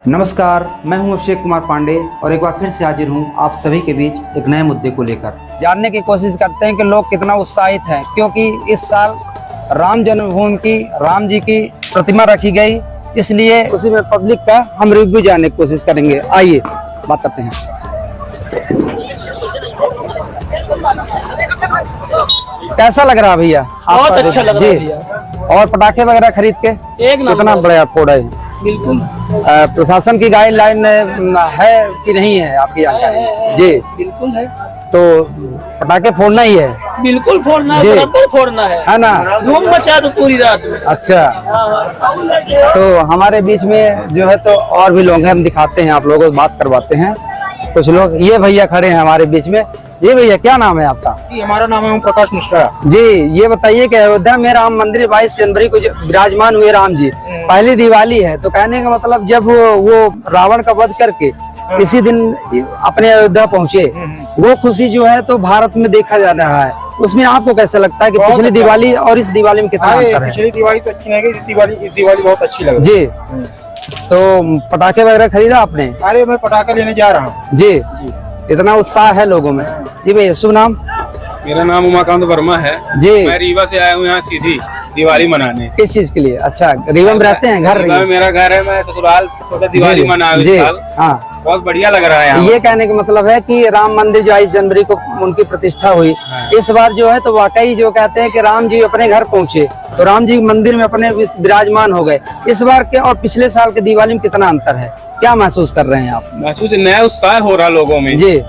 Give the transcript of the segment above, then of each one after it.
नमस्कार, मैं हूं अभिषेक कुमार पांडे और एक बार फिर से हाजिर हूं आप सभी के बीच एक नए मुद्दे को लेकर। जानने की कोशिश करते हैं कि लोग कितना उत्साहित हैं, क्योंकि इस साल राम जन्मभूमि की राम जी की प्रतिमा रखी गई, इसलिए उसी में पब्लिक का हम रिव्यू जानने की कोशिश करेंगे। आइए बात करते हैं। कैसा लग रहा भैया? बहुत अच्छा लग रहा है भैया। और पटाखे वगैरह खरीद के एक नंबर। कितना बड़ा फोड़ा है? बिल्कुल प्रशासन की गाइडलाइन है कि नहीं है आपकी जानकारी? जी बिल्कुल है। तो पटाखे फोड़ना ही है? बिल्कुल फोड़ना है, बराबर फोड़ना है ना? धूम मचा दो पूरी रात में। अच्छा, तो हमारे बीच में जो है तो और भी लोग हैं, हम दिखाते हैं, आप लोगों से बात करवाते हैं। कुछ लोग, ये भैया खड़े हैं हमारे बीच में। ये भैया क्या नाम है आपका? जी, हमारा नाम है ओम प्रकाश मिश्रा। जी, ये बताइए कि अयोध्या में राम मंदिर 22 जनवरी को विराजमान हुए राम जी, पहली दिवाली है, तो कहने का मतलब जब वो रावण का वध करके इसी दिन अपने अयोध्या पहुंचे, वो खुशी जो है तो भारत में देखा जा रहा है। उसमें आपको कैसा लगता है कि पिछली दिवाली और इस दिवाली में कितना अंतर है? पिछली दिवाली तो अच्छी नहीं गई, इस दिवाली बहुत अच्छी लगी जी। तो पटाखे वगैरह खरीदा आपने? अरे मैं पटाखा लेने जा रहा हूँ। जी, इतना उत्साह है लोगों में। जी भैया, शुभ नाम? मेरा नाम उमाकांत वर्मा है जी। मैं रीवा से आया हूँ यहाँ सीधी दिवाली मनाने। किस चीज के लिए? अच्छा, रीवा में रहते हैं? घर रीवा में मेरा घर है, मैं ससुराल सोचा दिवाली मनाऊं इस साल। हाँ, बहुत बढ़िया लग रहा है यहाँ। ये कहने का मतलब है कि राम मंदिर जो 22 जनवरी को उनकी प्रतिष्ठा हुई, इस बार जो है तो वाकई जो कहते हैं कि राम जी अपने घर पहुंचे, तो राम जी मंदिर में अपने विराजमान हो गए। इस बार के और पिछले साल के दिवाली में कितना अंतर है? क्या महसूस कर रहे हैं आप? महसूस नया उत्साह हो रहा लोगों में। जी,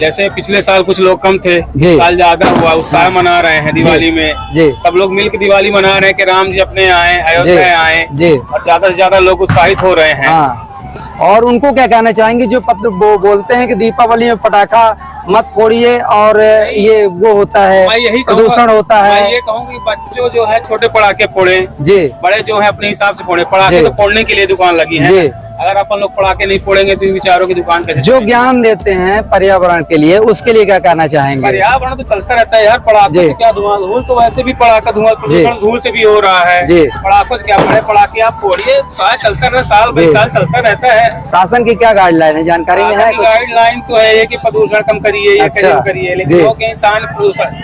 जैसे पिछले साल कुछ लोग कम थे, जी। इस साल ज्यादा हुआ, उत्साह मना रहे हैं दिवाली में। जी। सब लोग मिलकर दिवाली मना रहे हैं कि राम जी अपने आए, अयोध्या आए, जी। और ज्यादा से ज्यादा लोग उत्साहित हो रहे हैं। हाँ, और उनको क्या कहना चाहेंगे जो बोलते हैं कि दीपावली में पटाखा मत फोड़िए और ये वो होता है, मैं यही प्रदूषण होता है? मैं ये कहूँ कि बच्चों जो है छोटे पटाखे फोड़े, जी। बड़े जो है अपने हिसाब से फोड़े। पटाखे जी। तो फोड़ने के लिए दुकान लगी है। जी। अगर अपन लोग पटाखे नहीं फोड़ेंगे तो इन विचारों की दुकान कैसे जो ज्ञान देते हैं पर्यावरण के लिए, उसके लिए क्या कहना चाहेंगे? पर्यावरण तो चलता रहता है यार, पटाखों से क्या धुआं, धूल तो वैसे भी पटाखा धुआं, प्रदूषण धूल से भी हो रहा है। जी। पटाखों से क्या बड़े पटाखे आप फोड़िए, साल चलता रहे, साल बाई साल चलता रहता है। शासन की क्या गाइडलाइन है, जानकारी में है? गाइडलाइन तो है ये कि प्रदूषण कम करिए, ये अच्छा। करिए, लेकिन लोग इंसान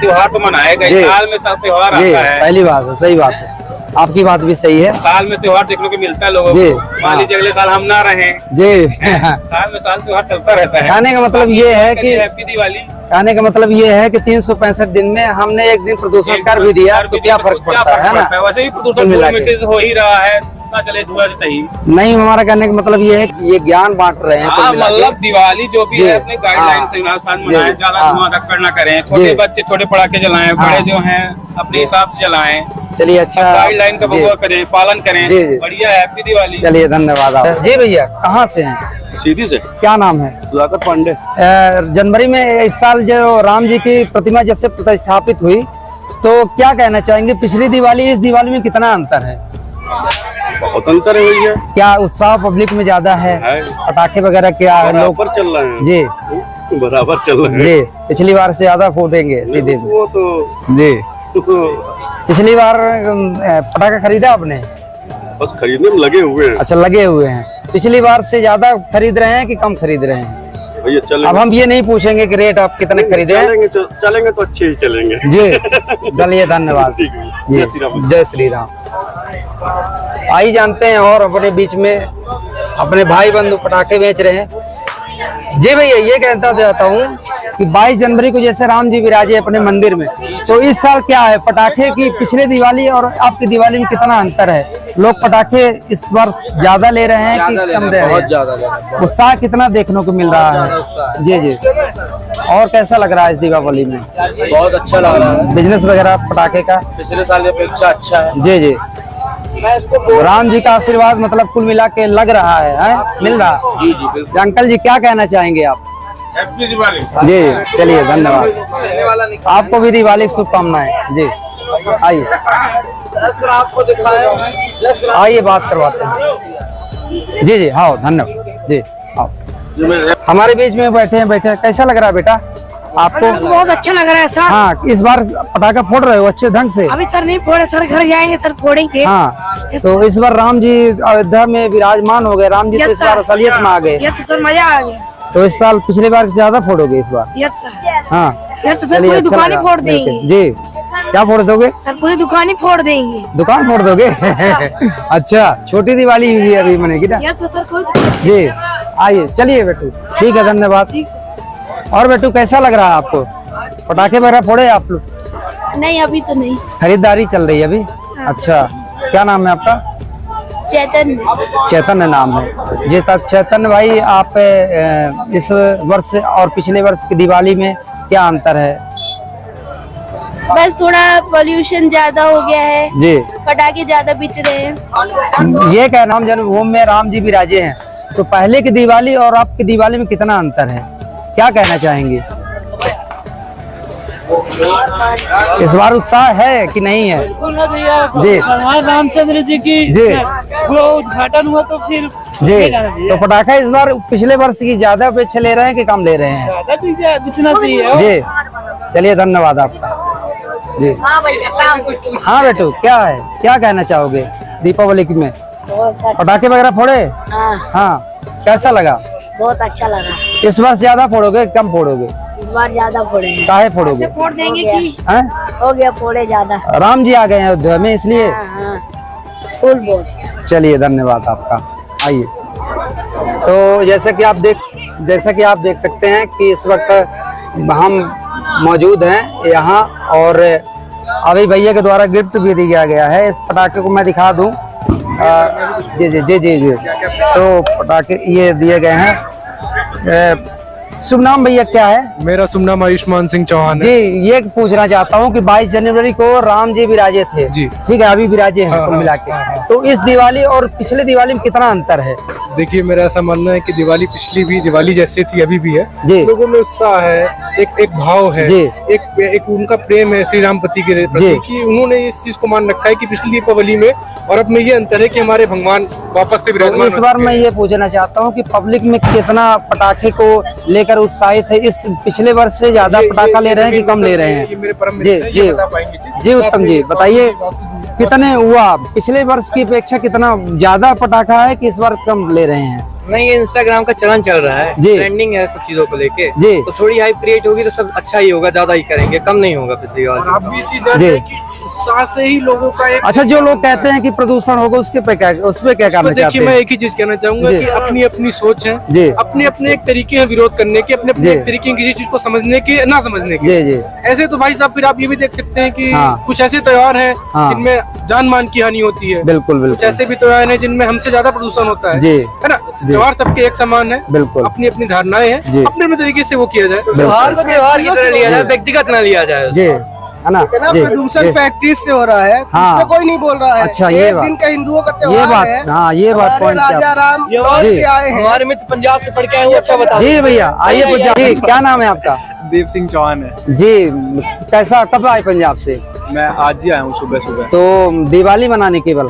त्योहार तो मनाएगा, साल में सब त्योहार आता है। पहली बात है, सही बात है, आपकी बात भी सही है। साल में त्योहार देखने को मिलता है लोगों को। मान लीजिए अगले साल हम ना रहे, जी। साल में साल त्योहार चलता रहता है। कहने का मतलब ये है कि हैप्पी दिवाली। कहने का मतलब ये है कि 365 दिन में हमने एक दिन प्रदूषण कर भी दिया तो क्या फर्क पड़ता है ना? वैसे भी प्रदूषण मिट्टी से हो ही रहा है, ना चले धुआं से सही नहीं। हमारा कहने का मतलब ये है कि ये ज्ञान बांट रहे हैं। मतलब दिवाली जो भी है अपने गाइडलाइन से मनाएं, ज्यादा धुआं धक्कड़ ना करें, छोटे बच्चे छोटे पटाखे जलाएं, बड़े जो हैं अपने हिसाब से जलाएं। चलिए, अच्छा, गाइडलाइन का करें, पालन करें। बढ़िया, हैप्पी दिवाली। चलिए, धन्यवाद आप। जी भैया, कहाँ से हैं? सीधी से। क्या नाम है? सुधाकर पांडे। जनवरी में इस साल जो राम जी की प्रतिमा जब से प्रतिष्ठापित हुई, तो क्या कहना चाहेंगे पिछली दिवाली इस दिवाली में कितना अंतर है? बहुत अंतर है भैया। क्या उत्साह पब्लिक में ज्यादा है? पटाखे वगैरह क्या है? लोग बराबर चल रहे हैं। जी, बराबर चल रहे हैं। जी। पिछली बार से ज्यादा फूटेंगे सीधे? वो तो जी। पिछली बार पटाखा खरीदा आपने? बस खरीदने में लगे हुए हैं। अच्छा, लगे हुए हैं। पिछली बार से ज्यादा खरीद रहे हैं कि कम खरीद रहे हैं? भैया चलेंगे। अब हम ये नहीं पूछेंगे कि रेट आप कितने खरीदे हैं। चलेंगे तो अच्छे ही चलेंगे। जी, चलिए, धन्यवाद। जय श्री राम। जय श्री राम। आइए जानते हैं और अपने बीच में अपने भाई बंधु पटाखे बेच रहे हैं। जी भैया, ये कहता चाहता हूँ कि 22 जनवरी को जैसे राम जी विराजे अपने मंदिर में, तो इस साल क्या है पटाखे की पिछले दिवाली और आपकी दिवाली में कितना अंतर है? लोग पटाखे इस बार ज्यादा ले रहे हैं कि कम ले रहे हैं? उत्साह कितना देखने को मिल रहा है? जी जी। और कैसा लग रहा है इस दीपावली में? बहुत अच्छा लग रहा है। बिजनेस वगैरह पटाखे का पिछले साल की अपेक्षा अच्छा है। जी जी। राम जी का आशीर्वाद मतलब कुल मिला के लग रहा है? मिल रहा? जी जी बिल्कुल। अंकल जी, क्या कहना चाहेंगे आप? हैप्पी दिवाली। जी, चलिए, धन्यवाद। आपको भी दिवाली की शुभकामनाएं। जी, आइए आपको दिखाया, आइए बात करवाते हैं। जी जी, हाँ, धन्यवाद। जी, आओ। हमारे बीच में बैठे हैं। कैसा लग रहा है बेटा? आपको? बहुत अच्छा लग रहा है सर। हाँ, इस बार पटाखा फोड़ रहे हो अच्छे ढंग से? अभी सर नहीं फोड़े सर, घर जाएंगे सर फोड़ेंगे। हाँ, तो इस बार राम जी अयोध्या में विराजमान हो गए, राम जी तो इस बार असलियत में आ गए। ये तो सर मजा आ गया। तो इस साल पिछले बार से ज्यादा फोड़ोगे इस बार? Yes sir. हाँ, यस तो सर चलिए, पूरी अच्छा दुकान ही लगा फोड़ मिलके। देंगे जी, क्या फोड़ दोगे? सर? पूरी दुकान ही फोड़ देंगे। दुकान फोड़ दोगे? अच्छा, छोटी दिवाली भी अभी मनेगी ना? यस तो सर कोई जी, आइए, चलिए बेटू, ठीक है, धन्यवाद। ठीक सर। और बेटू कैसा लग रहा है आपको? पटाखे वगैरह फोड़े आप लोग? नहीं अभी तो नहीं। खरीदारी चल रही है अभी? अच्छा, क्या नाम है आपका? चैतन्य। चैतन्य नाम है जी। चैतन्य भाई, आप इस वर्ष और पिछले वर्ष की दिवाली में क्या अंतर है? बस थोड़ा पोल्यूशन ज्यादा हो गया है जी, पटाखे ज्यादा बिच रहे हैं। ये कह राम जन्मभूमि में राम जी विराजे हैं, तो पहले की दिवाली और अब की दिवाली में कितना अंतर है, क्या कहना चाहेंगे? इस बार उत्साह है कि नहीं है? जी, भगवान रामचंद्र जी की जी, वो उद्घाटन हुआ तो फिर जी। तो पटाखा इस बार पिछले वर्ष की ज्यादा अपेक्षा ले रहे हैं कि कम ले रहे हैं? ज्यादा पीछे बिचना चाहिए। जी, चलिए, धन्यवाद आपका जी। हाँ बेटू, क्या है, क्या कहना चाहोगे दीपावली में? पटाखे वगैरह फोड़े? हाँ, कैसा लगा? बहुत अच्छा लगा। इस बार ज्यादा फोड़ोगे कम फोड़ोगे? इस बार ज्यादा फोड़ेंगे। काहे फोड़ोगे? फोड़ देंगे कि हैं? हो गया फोड़े ज्यादा। राम जी आ गए हैं अयोध्या में इसलिए। फुल बोल। चलिए, धन्यवाद आपका। आइए, तो जैसा कि आप देख सकते हैं कि इस वक्त हम मौजूद हैं यहाँ, और अभी भैया के द्वारा गिफ्ट भी दिया गया है। इस पटाखे को मैं दिखा दूं। जी जी जी जी जी, तो पटाखे ये दिए गए हैं। शुभ नाम भैया क्या है? मेरा शुभ नाम आयुष्मान सिंह चौहान है। जी, ये पूछना चाहता हूँ कि 22 जनवरी को राम जी विराजे थे जी, ठीक है, अभी विराजे हैं कुल मिला के, तो इस दिवाली और पिछले दिवाली में कितना अंतर है? देखिए, मेरा ऐसा मानना है कि दिवाली पिछली भी दिवाली जैसे थी अभी भी है। जी, लोगों में उत्साह है, एक भाव है, जी, एक उनका प्रेम है श्री राम पति के प्रति, कि उन्होंने इस चीज को मान रखा है कि पिछली दीपावली में और अब में ये अंतर है कि हमारे भगवान वापस से विराजमान। इस बार मैं ये पूछना चाहता हूँ कि पब्लिक में कितना पटाखे को लेकर उत्साहित है? इस पिछले वर्ष से ज्यादा पटाखा ले रहे हैं कि कम ले रहे हैं? जी जी जी, उत्तम जी बताइए, कितने हुआ पिछले वर्ष की अपेक्षा, कितना ज्यादा पटाखा है कि इस बार कम ले रहे हैं? नहीं, ये इंस्टाग्राम का चलन चल रहा है, जी, ट्रेंडिंग है सब चीजों को लेके जी, तो थोड़ी हाइप क्रिएट होगी तो सब अच्छा ही होगा, ज्यादा ही करेंगे, कम नहीं होगा पिछली बार। आप ये चीज जान रहे हैं कि उत्साह से ही लोगों का एक। अच्छा, जो लोग कहते हैं कि प्रदूषण होगा उसके पे क्या, उस पे क्या कहना चाहते देखिए, मैं हैं? एक ही चीज कहना चाहूंगा जी, कि अपनी अपनी सोच है, जी, अपने अपने एक तरीके हैं विरोध करने के, अपने अपने एक तरीके हैं किसी चीज को समझने के ना समझने के। जी जी, ऐसे तो भाई साहब फिर आप ये भी देख सकते हैं कि हाँ, कुछ ऐसे त्योहार हैं हाँ, जिनमें जान मान की हानि होती है। बिल्कुल कुछ बिल्कुल। ऐसे भी त्योहार हैं जिनमें हमसे ज्यादा प्रदूषण होता है, जी, है ना। त्योहार सबके एक समान है, बिल्कुल, अपनी अपनी धारणाएं हैं, अपने अपने तरीके से वो किया जाए। त्योहार को त्योहार की तरह लिया जाए, व्यक्तिगत ना लिया जाए। जी, है ना। प्रदूषण फैक्ट्रीज से हो रहा है, उसमें कोई नहीं बोल रहा है। अच्छा, ये एक दिन का हिंदुओं का ये त्योहार बात, है। हाँ, ये बात हमारे राजा राम लौट के आए हैं। हमारे मित्र पंजाब से पढ़ के आए, वो अच्छा बता। जी भैया, आइए पंजाब। जी, क्या नाम है आपका? देव सिंह चौहान है जी, कैसा, कब आए पंजाब से? मैं आज ही आया हूँ सुबह सुबह। तो दिवाली मनाने केवल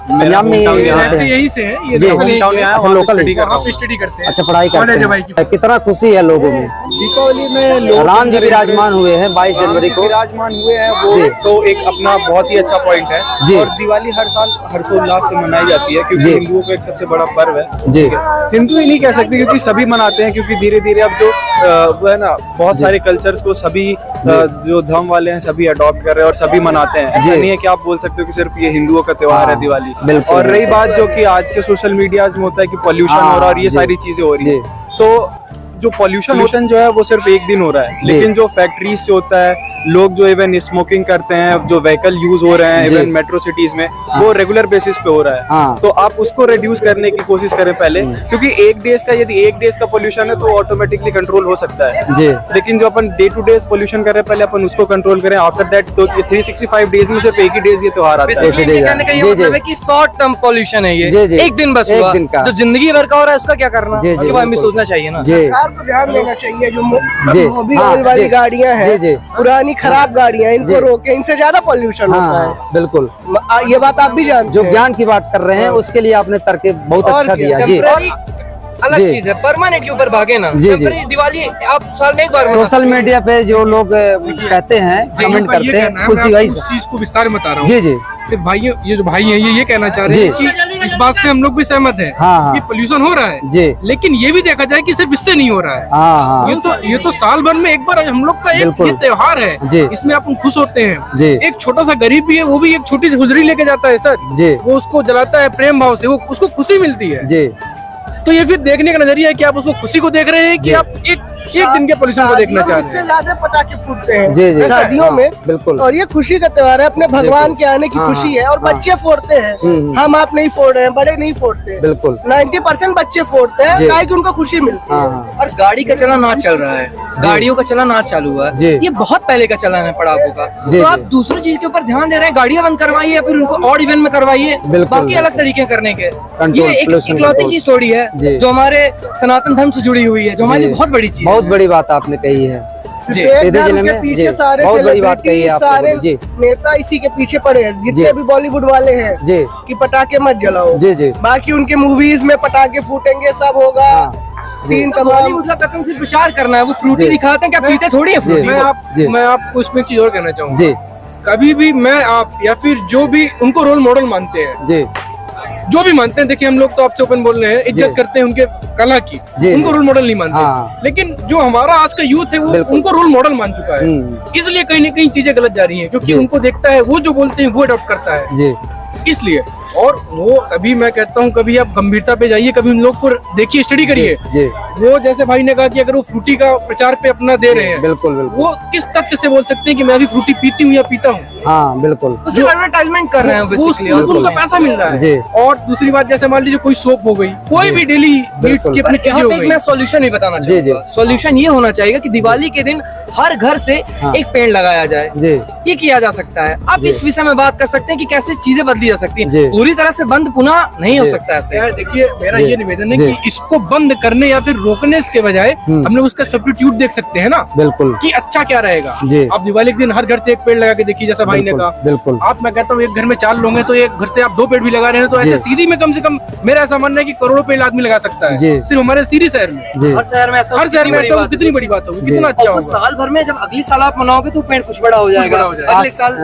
पंजाब में यही से है, ये अच्छा, लोकल स्टडी करते हैं। अच्छा, पढ़ाई करते हैं। कितना खुशी है लोगों में? दीपावली में राम जी विराजमान हुए हैं 22 जनवरी को, विराजमान हुए हैं, वो तो एक अपना बहुत ही अच्छा पॉइंट है। जी, और दिवाली हर साल हर्षोल्लास से मनाई जाती है क्योंकि हिंदुओं का एक सबसे बड़ा पर्व है। जी, हिंदू ही नहीं कह सकते क्योंकि सभी मनाते हैं, क्योंकि धीरे धीरे अब जो वो है ना, बहुत सारे कल्चर्स को सभी जो धर्म वाले हैं सभी अडॉप्ट कर रहे हैं और सभी मनाते हैं। ऐसा नहीं है कि आप बोल सकते हो कि सिर्फ ये हिंदुओं का त्योहार है दिवाली। और रही बात जो कि आज के सोशल मीडियाज में होता है कि पॉल्यूशन हो रहा है और ये सारी चीजें हो रही है, तो जो पॉल्यूशन जो है वो सिर्फ एक दिन हो रहा है, लेकिन जो फैक्ट्रीज से होता है, लोग जो इवन स्मोकिंग करते हैं, जो व्हीकल यूज हो रहे हैं इवन मेट्रो सिटीज में, वो रेगुलर बेसिस पे हो रहा है। तो आप उसको रिड्यूस करने की कोशिश करें पहले, क्योंकि यदि एक डेज का पोल्यूशन है तो ऑटोमेटिकली कंट्रोल हो सकता है। लेकिन जो अपन डे टू डे पोल्यूशन कर रहे हैं पहले अपन उसको कंट्रोल करें। आफ्टर दैट तो 365 डेज में सिर्फ एक ही डेज ये त्योहार आता है। कहने का ये मतलब है कि शॉर्ट टर्म पोल्यूशन है ये, एक दिन बस हुआ, जो जिंदगी भर का हो रहा है उसका क्या करना, उसके बारे में सोचना चाहिए ना। को ध्यान देना चाहिए, जो मोबिल ऑयल वाली गाड़ियां हैं, पुरानी खराब गाड़ियां, इनको रोके, इनसे ज्यादा पोल्यूशन होता है। बिल्कुल, ये बात आप भी जानते हैं। जो ज्ञान की बात कर रहे हैं उसके लिए आपने तर्क बहुत अच्छा दिया। जी, अलग जी। चीज है, परमानेंटली ऊपर भागे ना। जी, जी। टेम्परेरी दिवाली आप साल में एक बार मनाते सोशल मीडिया पे जो लोग कहते हैं, कमेंट करते हैं, खुशी वही उस चीज को विस्तार में बता रहा हूँ। जी जी सिर्फ भाई, ये जो भाई है ये कहना चाह रहे हैं कि इस बात से हम लोग भी सहमत हैं हाँ। कि पोल्यूशन हो रहा है जी। लेकिन ये भी देखा जाए कि सिर्फ इससे नहीं हो रहा है। हाँ ये तो साल भर में एक बार हम लोग का एक बिल्कुल। ये त्योहार है, जी। इसमें अपन खुश होते हैं। जी। एक छोटा सा गरीब भी है, वो भी एक छोटी सी गुजरी लेके जाता है सर, जी। वो उसको जलाता है प्रेम भाव से, वो उसको खुशी मिलती है। जी तो ये फिर देखने का नजरिया है कि आप उसको खुशी को देख रहे हैं कि आप एक दिन के पोल्यूशन को देखना चाह रहे इससे हैं। ज्यादा पटाखे फूटते हैं जी, जी। शादियों हाँ, में, बिल्कुल। और ये खुशी का त्योहार है, अपने भगवान के आने की हाँ, खुशी है। और हाँ। बच्चे फोड़ते हैं, हम आप नहीं फोड़ रहे हैं, बड़े नहीं फोड़ते, बिल्कुल। 90% बच्चे फोड़ते हैं, जी। काहे कि उनको खुशी मिलती है। हाँ और गाड़ी का चलन आज चल रहा है, गाड़ियों का चलन आज चालू हुआ जी। है। ये बहुत पहले का चलन है पटाखों का। जी, तो आप जी। दूसरी चीज के ऊपर ध्यान दे रहे हैं, गाड़ियां बंद करवाइए या फिर उनको ऑड इवेंट में करवाइए, बिल्कुल, बाकी अलग तरीके करने के। कंट्रोल, ये एक pollution इकलौती control। चीज थोड़ी है जी। जो हमारे सनातन धर्म से जुड़ी हुई है, जो हमारे लिए जी। बहुत बड़ी चीज बहुत है। बड़ी बात आपने कही है। जी। एक सीधे धर्म जिले के में, पीछे जी, सारे बहुत बड़ी बात कही है सेलिब्रिटी, आपने, सारे जी। नेता इसी के पीछे पड़े हैं, जितने जी। भी बॉलीवुड वाले हैं जी कि पटाखे मत जलाओ। जी जी बाकी उनके मूवीज में पटाखे फूटेंगे, सब होगा। हाँ। तीन तमाम बॉलीवुड का कथन सिर्फ प्रचार करना है, वो फ्रूटी जी। दिखाते हैं, क्या पीते थोड़ी है फ्रूटी। जी। मैं आपको इसमें एक चीज और कहना चाहूंगा। जी कभी भी मैं, आप या फिर जो भी उनको रोल मॉडल मानते हैं, जी जो भी मानते हैं, देखिए हम लोग तो आपसे ओपन बोल रहे हैं, इज्जत जी। करते हैं उनके कला की, जी, उनको जी। रोल मॉडल नहीं मानते। हाँ। लेकिन जो हमारा आज का यूथ है वो बिल्कुल। उनको रोल मॉडल मान चुका है, इसलिए कहीं ना कहीं चीजें गलत जा रही हैं, क्योंकि जी। उनको देखता है, वो जो बोलते हैं वो अडॉप्ट करता है, जी इसलिए। और वो कभी, मैं कहता हूँ, कभी आप गंभीरता पे जाइए, कभी उन लोग को देखिए, स्टडी करिए। जी वो जैसे भाई ने कहा कि अगर वो फ्रूटी का प्रचार पे अपना दे रहे हैं, बिल्कुल बिल्कुल। वो किस तथ्य से बोल सकते हैं कि मैं अभी फ्रूटी पीती हूँ या पीता हूँ? हाँ बिल्कुल। उससे एडवर्टाइजमेंट कर रहे हैं बेसिकली, और उनको पैसा मिल रहा जी। है। और दूसरी बात, जैसे मान लीजिए कोई सोप हो गई, कोई भी डेली नीड्स की अपनी चीजें यहाँ हो पे एक गई। मैं सॉल्यूशन ही बताना जी, जी। चाहूंगा। सॉल्यूशन ये होना चाहिए कि दिवाली के दिन हर घर से हाँ। एक पेड़ लगाया जाए। जी ये किया जा सकता है। आप जी। इस विषय में बात कर सकते हैं कि कैसे चीजें बदली जा सकती जी। हैं। पूरी तरह से बंद पुनः नहीं हो जी। सकता ऐसे। यार देखिए, मेरा जी। ये निवेदन है जी। कि इसको बंद करने या फिर रोकने के बजाय हम लोग उसका सब्स्टिट्यूट देख सकते हैं ना, बिल्कुल। कि अच्छा क्या रहेगा। जी। आप दिवाली के दिन हर घर से एक पेड़ लगा के देखिए, जैसा भाई ने बिल्कुल, कहा। बिल्कुल। आप, मैं कहता हूँ, एक घर में 4 लोग हैं तो एक घर से आप 2 पेड़ भी लगा रहे हैं, तो ऐसे जी। सीधी में कम से कम मेरा ऐसा मानना है कि करोड़ों पेड़ आदमी लगा सकता है, जी। सिर्फ हमारे सीधी शहर में। जी हर शहर में ऐसा हर शहर में ऐसा हो, कितनी बड़ी बात होगी, कितना अच्छा और वो होगा। साल भर में जब अगली साल आप मनाओगे तो पेड़ कुछ बड़ा हो जाएगा। बड़ा हो जाएगा। अगले साल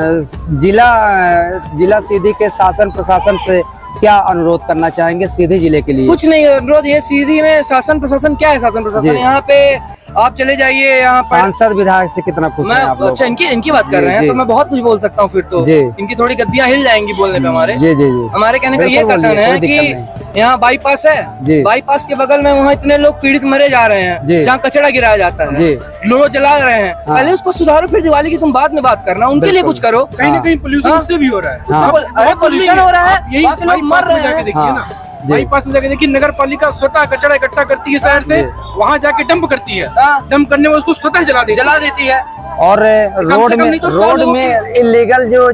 जिला सीधी के शासन प्रशासन से क्या अनुरोध करना चाहेंगे सीधी जिले के लिए? कुछ नहीं अनुरोध, ये सीधी में शासन प्रशासन क्या है, शासन प्रशासन जी। यहाँ पे आप चले जाइए, यहाँ पर सांसद विधायक से कितना खुश हैं आप मैं, लोग? अच्छा इनकी बात कर जी, रहे हैं जी। तो मैं बहुत कुछ बोल सकता हूँ फिर तो। जी। इनकी थोड़ी गद्दियां हिल जाएंगी बोलने पे हमारे। जी जी जी हमारे कहने का ये बिल्कुल कथन बोलिए, है कोई दिक्कत कि नहीं। यहाँ बाईपास जी। है, बाईपास के बगल में वहाँ इतने लोग पीड़ित मरे जा रहे हैं, जी। जहाँ कचरा गिराया जाता है, जी। लोग जला रहे हैं। हाँ। पहले उसको सुधारो, फिर दिवाली की तुम बाद में बात करना, उनके लिए बिल्कुल। कुछ करो। कहीं ना कहीं पोल्यूशन हाँ। उससे भी हो रहा है। हाँ। अरे पोल्यूशन हो रहा है, यही बाकी लोग मर बाईपास में रहे जाके हैं। देखिए हाँ। ना, जी। बाईपास में जाके देखिए, नगर पालिका स्वतः कचरा इकट्ठा करती है शहर से, वहाँ जाके डंप करती है, हाँ। डंप करने में उसको स्वतः जला देती है। और रोड कम में नहीं तो 100 रोड लोगों में इलीगल जो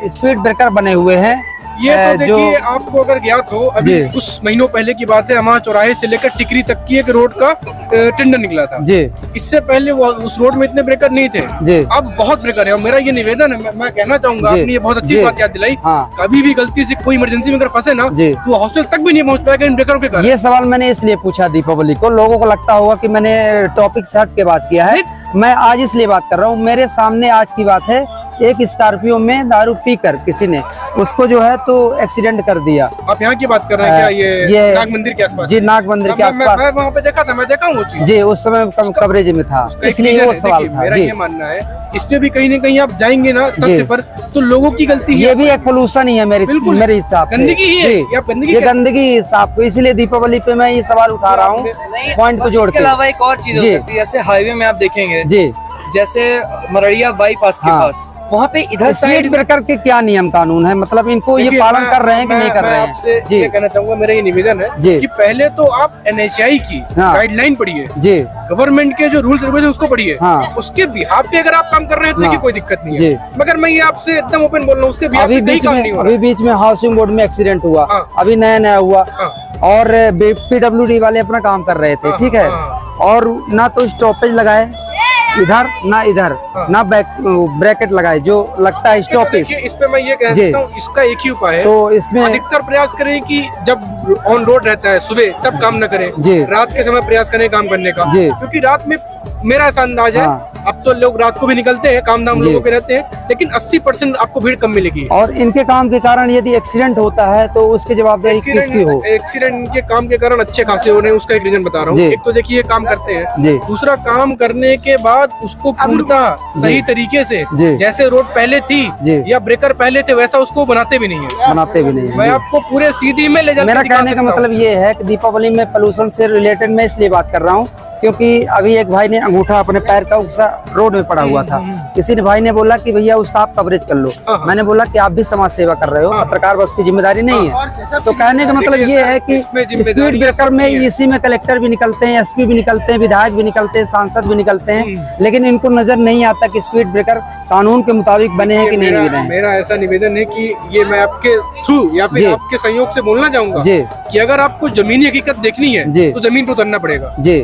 स्पीड ब्रेकर बने हुए हैं, ये तो जो देखिए, आपको अगर ज्ञात हो, अभी जी। कुछ महीनों पहले की बात है, हमारा चौराहे से लेकर टिकरी तक की एक रोड का टेंडर निकला था। जी इससे पहले वो उस रोड में इतने ब्रेकर नहीं थे, जी अब बहुत ब्रेकर है। और मेरा ये निवेदन है, मैं कहना चाहूंगा, जी। आपने ये बहुत अच्छी जी। बात याद दिलाई। हाँ। कभी भी गलती से कोई इमरजेंसी में अगर फंसे ना, जी। तो हॉस्टल तक भी नहीं पहुंच पाएगा इन ब्रेकरों के कारण। ये सवाल मैंने इसलिए पूछा दीपावली को, लोगों को लगता होगा कि मैंने टॉपिक से हट के बात किया है। मैं आज इसलिए बात कर रहा हूँ, मेरे सामने आज की बात है, एक स्कॉर्पियो में दारू पीकर किसी ने उसको जो है तो एक्सीडेंट कर दिया। आप यहाँ की बात कर रहे हैं क्या? ये नाग मंदिर के आसपास? जी, नाग मंदिर के आसपास। मैं वहाँ पे देखा था, मैं देखा हूँ वो चीज। जी, उस समय कवरेज में था, इसलिए वो सवाल था। मेरा जी, ये मानना है, इस पे भी कहीं ना कहीं आप जाएंगे ना तथ्य पर, तो लोगों की गलती ये भी एक पोल्यूशन ही है मेरे हिसाब से। गंदगी ही है। जी, या गंदगी ये कैसे? गंदगी साफ को, इसलिए दीपावली पे मैं ये सवाल उठा रहा हूँ, पॉइंट को जोड़ इसके के। अलावा एक और चीज हो जी। सकती है, जैसे हाईवे में आप देखेंगे, जी, जैसे मरड़िया बाईपास के हाँ। पास, वहाँ पे इधर स्पीड साइड ब्रेकर के क्या नियम कानून है, मतलब इनको ये देखिए, पालन कर रहे हैं कि नहीं कर मैं रहे हैं? आपसे जी ये कहना चाहूंगा, मेरा ये निवेदन है जी। कि पहले तो आप NHAI की हाँ। गाइडलाइन पढ़िए, जी गवर्नमेंट के जो रूल्स रेगुलेशन उसको पढ़िए, हाँ। उसके बिहाफ पे अगर आप काम कर रहे हैं तो देखिए हाँ। कोई दिक्कत नहीं जी। है। मगर मैं ये आपसे एकदम ओपन बोल रहा हूँ, उसके बिहाफ अभी पे कहीं काम नहीं हो रहा। बीच में हाउसिंग बोर्ड में एक्सीडेंट हुआ, हाँ। अभी नया हुआ, हाँ। और PWD वाले अपना काम कर रहे थे, हाँ, ठीक है, हाँ। और ना तो स्टॉपेज लगाए, इधर ना इधर ना ब्रैकेट लगाए, जो लगता है स्टॉपेज। देखिए इस पे मैं ये कह जी। सकता हूँ, इसका एक ही उपाय है, तो इसमें अधिकतर प्रयास करें कि जब ऑन रोड रहता है सुबह तब काम न करें, जी। रात के समय प्रयास करें काम करने का, जी। क्योंकि रात में मेरा ऐसा अंदाज है, अब तो लोग रात को भी निकलते हैं, काम धाम जी। लोगों के रहते हैं, लेकिन 80% आपको भीड़ कम मिलेगी। और इनके काम के कारण यदि एक्सीडेंट होता है तो उसकी जवाबदारी किसकी हो? एक्सीडेंट इनके काम के कारण अच्छे खासे हो रहे हैं, उसका एक रीजन बता रहा हूँ। जी। एक तो देखिए ये काम करते हैं, जी। दूसरा काम करने के बाद उसको पूर्णतः सही तरीके से, जी। जैसे रोड पहले थी जी। या ब्रेकर पहले थे वैसा उसको बनाते भी नहीं है, बनाते भी नहीं मैं है। आपको पूरे सीधी में ले जाकर मेरा दिखा कहने का सकता हूँ। मतलब ये है कि दीपावली में पोल्यूशन से रिलेटेड मैं इसलिए बात कर रहा हूँ क्योंकि अभी एक भाई ने अंगूठा अपने पैर का उसका रोड में पड़ा हुआ था। किसी ने भाई ने बोला कि भैया उसका आप कवरेज कर लो। मैंने बोला कि आप भी समाज सेवा कर रहे हो, पत्रकार बस की जिम्मेदारी नहीं है। तो कहने का मतलब ये है कि स्पीड ब्रेकर में इसी में कलेक्टर भी निकलते हैं, एसपी भी निकलते हैं, विधायक भी निकलते हैं, सांसद भी निकलते हैं, लेकिन इनको नजर नहीं आता कि स्पीड ब्रेकर कानून के मुताबिक बने हैं कि नहीं बने हैं। मेरा ऐसा निवेदन है कि ये मैं आपके थ्रू या फिर जी। आपके सहयोग से बोलना चाहूंगा जी। कि अगर आपको जमीनी हकीकत देखनी है जी। तो जमीन पर उतरना पड़ेगा। जी।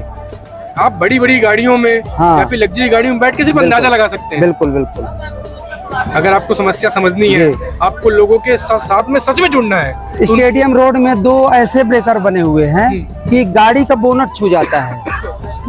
आप बड़ी बड़ी गाड़ियों में हाँ। या फिर लग्जरी गाड़ियों में बैठ के सिर्फ अंदाजा लगा सकते हैं। बिल्कुल बिल्कुल। अगर आपको समस्या समझनी है, जी। आपको लोगों के साथ में सच में जुड़ना है, स्टेडियम रोड में 2 ऐसे ब्रेकर बने हुए हैं कि गाड़ी का बोनट छू जाता है।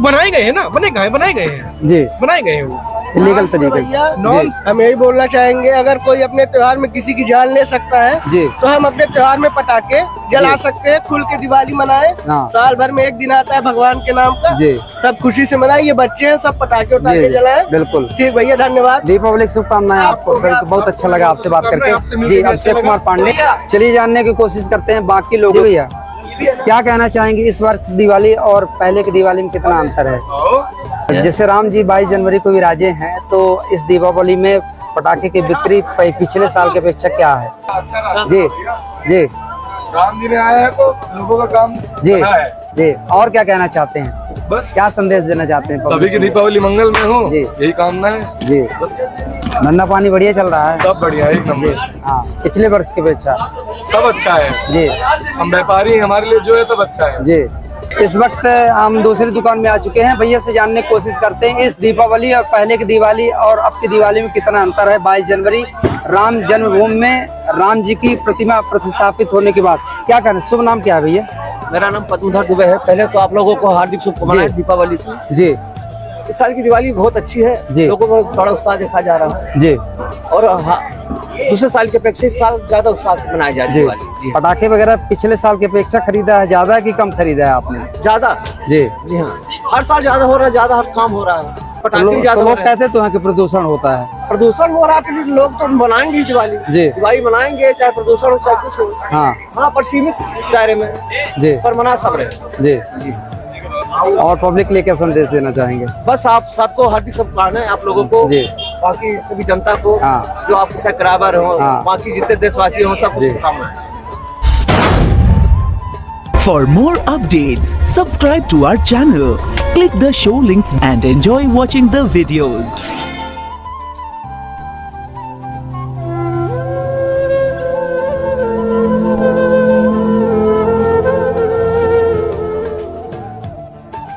बनाए गए हैं ना, बनाए गए हैं जी। बनाए गए हैं वो इलीगल तरीके से। नॉर्म्स हम यही बोलना चाहेंगे, अगर कोई अपने त्योहार में किसी की जान ले सकता है जी। तो हम अपने त्योहार में पटाखे जला सकते हैं, खुल के दिवाली मनाएं। हाँ। साल भर में एक दिन आता है भगवान के नाम का, जी। सब खुशी से मनाएं। ये बच्चे हैं, सब पटाखे उठाके जलाएं। बिल्कुल। ठीक भैया, धन्यवाद। दीपावली की शुभकामनाएं आपको। बहुत अच्छा लगा आपसे बात करके। जी, अक्षय कुमार पांडे। चलिए जानने की कोशिश करते हैं बाकी लोग। भैया क्या कहना चाहेंगे, इस बार की दिवाली और पहले की दिवाली में कितना अंतर है? जैसे राम जी 22 जनवरी को विराजे हैं, तो इस दीपावली में पटाखे की बिक्री पिछले साल की अपेक्षा क्या है? जी जी। राम जी ने आया है तो लोगों का काम जी बना है। जी। और क्या कहना चाहते हैं, बस क्या संदेश देना चाहते हैं? सभी की दीपावली मंगल में हो, जी। यही कामना है। जी। धंधा पानी बढ़िया चल रहा है? सब बढ़िया है, एक नंबर। हाँ, पिछले वर्ष की अपेक्षा सब अच्छा है जी। हम व्यापारी हैं, हमारे लिए जो है सब अच्छा है। जी। इस वक्त हम दूसरी दुकान में आ चुके हैं। भैया से जानने की कोशिश करते हैं इस दीपावली और पहले की दिवाली और अब की दिवाली में कितना अंतर है। 22 जनवरी राम जन्मभूमि में राम जी की प्रतिमा प्रतिष्ठापित होने के बाद क्या करें? शुभ नाम क्या है भैया? मेरा नाम पद्मधर दुबे है। पहले तो आप लोगों को हार्दिक शुभकामनाएं दीपावली की। जी। इस साल की दिवाली बहुत अच्छी है, जी। लोगों में बड़ा उत्साह देखा जा रहा है जी। और दूसरे साल की अपेक्षा इस साल ज्यादा उत्साह से मनाई जा रही है दिवाली। जी हाँ। पटाखे वगैरह पिछले साल की अपेक्षा खरीदा है ज्यादा कि कम खरीदा है आपने? ज्यादा। जी जी हाँ, हर साल ज्यादा हो रहा है, ज्यादा हर काम हो रहा है, तो पटाखे ज्यादा हो लोग रहे हैं। कहते तो हैं कि प्रदूषण होता है। प्रदूषण हो रहा है, फिर लोग तो बनाएंगे ही दिवाली। जी। दिवाली मनाएंगे, चाहे प्रदूषण हो चाहे कुछ हो। हाँ हाँ, पर सीमित दायरे में जी। पर मना सब रहे। जी जी। और पब्लिक के लिए क्या संदेश देना चाहेंगे? बस आप सबको हार्दिक शुभकामनाएं, आप लोगों को, जी। बाकी सभी जनता को, हाँ। जो आपके सब्सक्राइबर हो, हाँ। बाकी जितने देशवासी हो, सबको जी। शुभकामनाएं। For more updates, subscribe to our channel, click the show links and enjoy watching the videos.